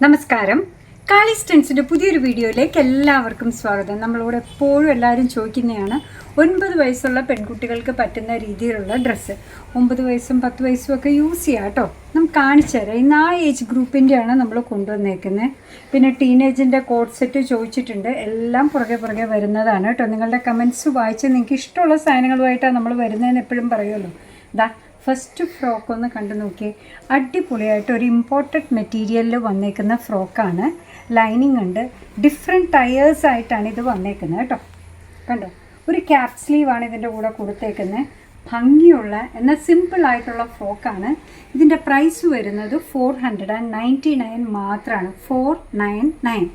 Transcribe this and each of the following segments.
നമസ്കാരം. കാളി സ്റ്റൻസിൻ്റെ പുതിയൊരു വീഡിയോയിലേക്ക് എല്ലാവർക്കും സ്വാഗതം. നമ്മളോട് എപ്പോഴും എല്ലാവരും ചോദിക്കുന്നതാണ് 9 വയസ്സുള്ള പെൺകുട്ടികൾക്ക് പറ്റുന്ന രീതിയിലുള്ള ഡ്രസ്സ്. 9 വയസ്സും 10 വയസ്സും ഒക്കെ യൂസ് ചെയ്യാം കേട്ടോ. നമുക്ക് കാണിച്ചു തരാം. ഇന്ന് ആ ഏജ് ഗ്രൂപ്പിൻ്റെയാണ് നമ്മൾ കൊണ്ടുവന്നേക്കുന്നത്. പിന്നെ ടീനേജിൻ്റെ കോഡ് സെറ്റ് ചോദിച്ചിട്ടുണ്ട്. എല്ലാം പുറകെ വരുന്നതാണ് കേട്ടോ. നിങ്ങളുടെ കമൻറ്റ്സ് വായിച്ച് നിങ്ങൾക്ക് ഇഷ്ടമുള്ള സാധനങ്ങളുമായിട്ടാണ് നമ്മൾ വരുന്നതെന്ന് എപ്പോഴും പറയുമല്ലോ. ദാ ഫസ്റ്റ് ഫ്രോക്ക് ഒന്ന് കണ്ടു നോക്കിയേ. അടിപൊളിയായിട്ട് ഒരു ഇമ്പോർട്ടഡ് മെറ്റീരിയലിൽ വന്നേക്കുന്ന ഫ്രോക്കാണ്. ലൈനിങ് ഉണ്ട്. ഡിഫറെൻറ്റ് ടയേഴ്സ് ആയിട്ടാണ് ഇത് വന്നേക്കുന്നത് കേട്ടോ. കണ്ടോ, ഒരു ക്യാപ് സ്ലീവാണ് ഇതിൻ്റെ കൂടെ കൊടുത്തേക്കുന്നത്. ഭംഗിയുള്ള എന്നാൽ സിമ്പിളായിട്ടുള്ള ഫ്രോക്കാണ്. ഇതിൻ്റെ പ്രൈസ് വരുന്നത് 499 മാത്രമാണ്. 499.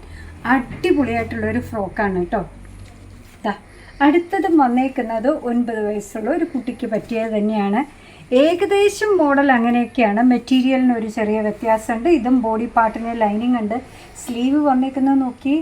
അടിപൊളിയായിട്ടുള്ളൊരു ഫ്രോക്കാണ് കേട്ടോ. അടുത്തത് വന്നേക്കുന്നത് 9 വയസ്സുള്ള ഒരു കുട്ടിക്ക് പറ്റിയത് തന്നെയാണ്. ഏകദേശം മോഡൽ അങ്ങനെയൊക്കെയാണ്. മെറ്റീരിയലിന് ഒരു ചെറിയ വ്യത്യാസമുണ്ട്. ഇതും ബോഡി പാർട്ടിന് ലൈനിങ് ഉണ്ട്. സ്ലീവ് വന്നേക്കുന്നത് നോക്കി,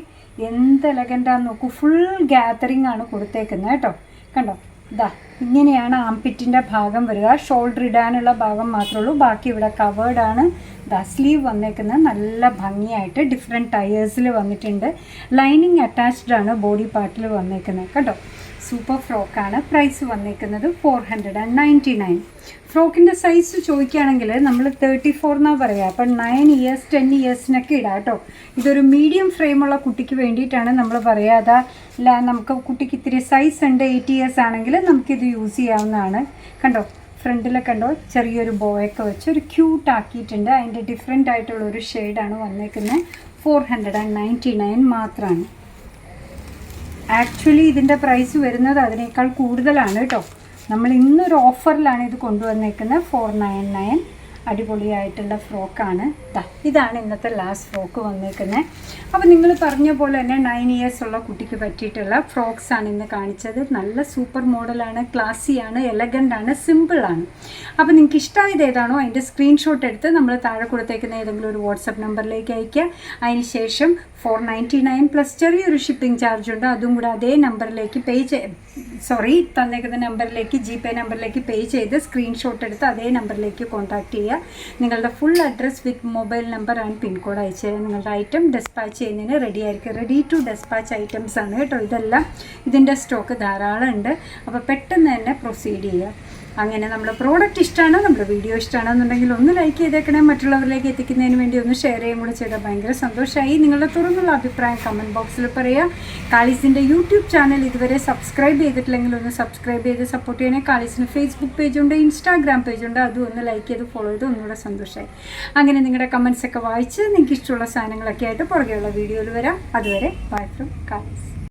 എന്ത് എലഗൻ്റാന്ന് നോക്കൂ. ഫുൾ ഗ്യാതറിങ് ആണ് കൊടുത്തേക്കുന്നത് കേട്ടോ. കണ്ടോ, ഇതാ ഇങ്ങനെയാണ് ആംപിറ്റിൻ്റെ ഭാഗം വരിക. ഷോൾഡർ ഇടാനുള്ള ഭാഗം മാത്രമേ ഉള്ളൂ. ബാക്കി ഇവിടെ കവേർഡാണ്. ദാ സ്ലീവ് വന്നേക്കുന്നത് നല്ല ഭംഗിയായിട്ട് ഡിഫറെൻറ്റ് ടയേഴ്സിൽ വന്നിട്ടുണ്ട്. ലൈനിങ് അറ്റാച്ച്ഡ് ആണ് ബോഡി പാർട്ടിൽ വന്നേക്കുന്നത് കേട്ടോ. സൂപ്പർ ഫ്രോക്കാണ്. പ്രൈസ് വന്നേക്കുന്നത് 499. ഫ്രോക്കിൻ്റെ സൈസ് ചോദിക്കുകയാണെങ്കിൽ നമ്മൾ 34 എന്നാണ് പറയുക. അപ്പം 9 ഇയേഴ്സ് 10 ഇയേഴ്സിനൊക്കെ ഇടാം കേട്ടോ. ഇതൊരു മീഡിയം ഫ്രെയിമുള്ള കുട്ടിക്ക് വേണ്ടിയിട്ടാണ് നമ്മൾ പറയാതെ. അല്ല, നമുക്ക് കുട്ടിക്ക് ഇത്തിരി സൈസ് ഉണ്ട്, 8 ഇയേഴ്സ് ആണെങ്കിൽ നമുക്കിത് യൂസ് ചെയ്യാവുന്നതാണ്. കണ്ടോ, ഫ്രണ്ടിൽ കണ്ടോ ചെറിയൊരു ബോയൊക്കെ വെച്ച് ഒരു ക്യൂട്ട് ആക്കിയിട്ടുണ്ട്. അതിൻ്റെ ഡിഫറെൻ്റ് ആയിട്ടുള്ള ഒരു ഷെയ്ഡാണ് വന്നേക്കുന്നത്. 499 മാത്രമാണ്. ആക്ച്വലി ഇതിൻ്റെ പ്രൈസ് വരുന്നത് അതിനേക്കാൾ കൂടുതലാണ് കേട്ടോ. നമ്മൾ ഇന്നൊരു ഓഫറിലാണ് ഇത് കൊണ്ടുവന്നേക്കുന്നത്. 499. അടിപൊളിയായിട്ടുള്ള ഫ്രോക്കാണ്. ഇതാണ് ഇന്നത്തെ ലാസ്റ്റ് ഫ്രോക്ക് വന്നേക്കുന്നത്. അപ്പോൾ നിങ്ങൾ പറഞ്ഞ പോലെ തന്നെ 9 ഇയേഴ്സ് ഉള്ള കുട്ടിക്ക് പറ്റിയിട്ടുള്ള ഫ്രോക്സാണ് ഇന്ന് കാണിച്ചത്. നല്ല സൂപ്പർ മോഡലാണ്, ക്ലാസ്സിയാണ്, എലഗൻ്റാണ്, സിമ്പിളാണ്. അപ്പോൾ നിങ്ങൾക്ക് ഇഷ്ടമായത് ഏതാണോ അതിൻ്റെ സ്ക്രീൻഷോട്ട് എടുത്ത് നമ്മൾ താഴെ കൊടുത്തേക്കുന്ന ഏതെങ്കിലും ഒരു വാട്സപ്പ് നമ്പറിലേക്ക് അയയ്ക്കുക. അതിന് ശേഷം 499 പ്ലസ് ചെറിയൊരു ഷിപ്പിംഗ് ചാർജ് ഉണ്ട്. അതും കൂടെ അതേ നമ്പറിലേക്ക് തന്നേക്കുന്ന നമ്പറിലേക്ക് GPay നമ്പറിലേക്ക് പേ ചെയ്ത് സ്ക്രീൻഷോട്ട് എടുത്ത് അതേ നമ്പറിലേക്ക് കോൺടാക്റ്റ് ചെയ്യുക. നിങ്ങളുടെ full address with mobile number and pincode അയച്ചു തരാം. നിങ്ങളുടെ ഐറ്റം ഡെസ്പാച്ച് ചെയ്യുന്നതിന് റെഡി ആയിരിക്കും. റെഡി ടു ഡെസ്പാച്ച് ഐറ്റംസ് ആണ് കേട്ടോ. ഇതെല്ലാം ഇതിൻ്റെ സ്റ്റോക്ക് ധാരാളം ഉണ്ട്. അപ്പോൾ പെട്ടെന്ന് തന്നെ പ്രൊസീഡ് ചെയ്യുക. അങ്ങനെ നമ്മുടെ പ്രോഡക്റ്റ് ഇഷ്ടമാണ്, നമ്മുടെ വീഡിയോ ഇഷ്ടമാണെന്നുണ്ടെങ്കിൽ ഒന്ന് ലൈക്ക് ചെയ്തേക്കണേ. മറ്റുള്ളവരിലേക്ക് എത്തിക്കുന്നതിന് വേണ്ടി ഒന്ന് ഷെയർ ചെയ്യുകയും കൂടെ ചെയ്താൽ ഭയങ്കര സന്തോഷമായി. നിങ്ങളുടെ തുറന്നുള്ള അഭിപ്രായം കമൻറ്റ് ബോക്സിൽ പറയുക. കാളീസിൻ്റെ യൂട്യൂബ് ചാനൽ ഇതുവരെ സബ്സ്ക്രൈബ് ചെയ്തിട്ടില്ലെങ്കിൽ ഒന്ന് സബ്സ്ക്രൈബ് ചെയ്ത് സപ്പോർട്ട് ചെയ്യണേ. കാളീസിന് ഫേസ്ബുക്ക് പേജുണ്ട്, ഇൻസ്റ്റാഗ്രാം പേജുണ്ട്. അതും ഒന്ന് ലൈക്ക് ചെയ്ത് ഫോളോ ചെയ്ത് ഒന്നുകൂടെ സന്തോഷമായി. അങ്ങനെ നിങ്ങളുടെ കമൻറ്റ്സൊക്കെ വായിച്ച് നിങ്ങൾക്ക് ഇഷ്ടമുള്ള സാധനങ്ങളൊക്കെ ആയിട്ട് പുറകെയുള്ള വീഡിയോയിൽ വരാം. അതുവരെ ബൈ ഫ്രം കാളീസ്.